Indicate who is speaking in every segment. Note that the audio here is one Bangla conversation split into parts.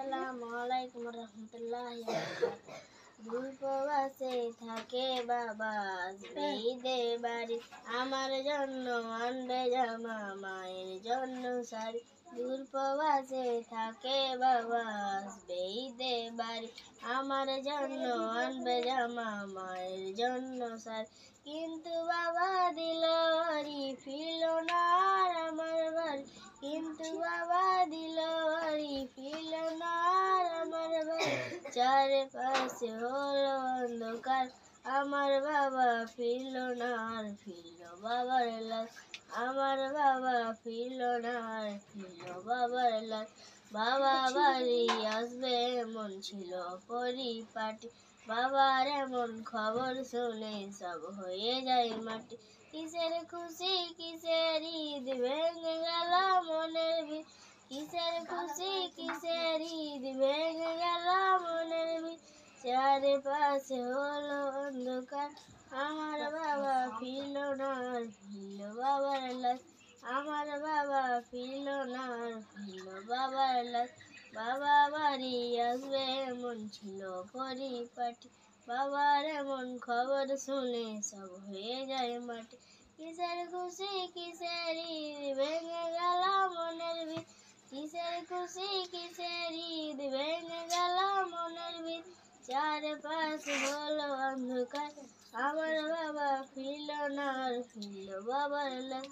Speaker 1: আসসালামু আলাইকুম রহমতুল্লাহি দূর প্রবাসে থাকে বাবা, আসবে ঈদে বাড়ি, আমার জন্য আনবে জামা, মায়ের জন্য শাড়ি। দূর প্রবাসে থাকে বাবা, আসবে ঈদে বাড়ি, আমার জন্য আনবে জামা, মায়ের জন্য শাড়ি। কিন্তু বাবা দিল বাড়ি, ফিরল না আর আমার বাড়ি। কিন্তু বাবা দিল বাড়ি, ফিরল না আর আমার বাড়ি। চারপাশে হলো অন্ধকার, আমার বাবা ফিরল না আর, ফিরল বাবার লাশ। আমার বাবা ফিরল না আর, ফিরল বাবার লাশ। বাবা বাড়ি আসবে এমন ছিল পরিপাটি, বাবার এমন খবর শুনে সব হয়ে যায় মাটি। কিসের খুশি কিসের ঈদ, ভেঙে গেল মনের ভিত। কিসের খুশি কিসের ঈদ, ভেঙে গেল মনের ভিত। চারপাশে হলো অন্ধকার, আমার বাবা ফিরল না আর, ফিরল বাবার লাশ। আমার বাবা ফিরল না আর, ফিরল বাবার লাশ। বাবা বাড়ি আসবে এমন ছিল পরিপাটি, বাবার এমন খবর শুনে সব হয়ে যায় মাটি। কিসের খুশি কিসের ঈদ, ভেঙে গেল মনের ভিত। কিসের খুশি কিসের ঈদ, ভেঙে গেল মনের ভিত। চারপাশে হলো অন্ধকার, আমার বাবা ফিরল না আর, ফিরল বাবার লাশ।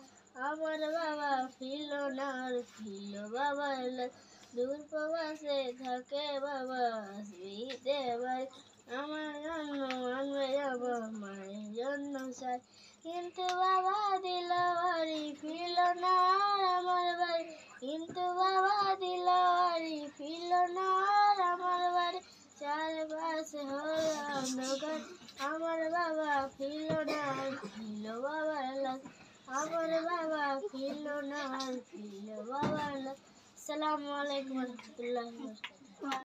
Speaker 1: আমার বাবা ফিরল না আর, ফিরল বাবার লাশ। দূর প্রবাসে থাকে বাবা, আসবে ঈদে বাড়ি, আমার জন্য আনবে যাবো, মায়ের জন্য শাড়ি। কিন্তু বাবা দিল বাড়ি, ফিরল না আর আমার বাড়ি। কিন্তু বাবা দিল বাড়ি, ফিরল না আর আমার বাড়ি। চারপাশে হলো অন্ধকার, আমার বাবা ফিরল না আর, ফিরল বাবার লাশ। আমার বাবা ফিরল না আর, ফিরল বাবার লাশ। আসসালামু আলাইকুম রহমতুল্লাহি।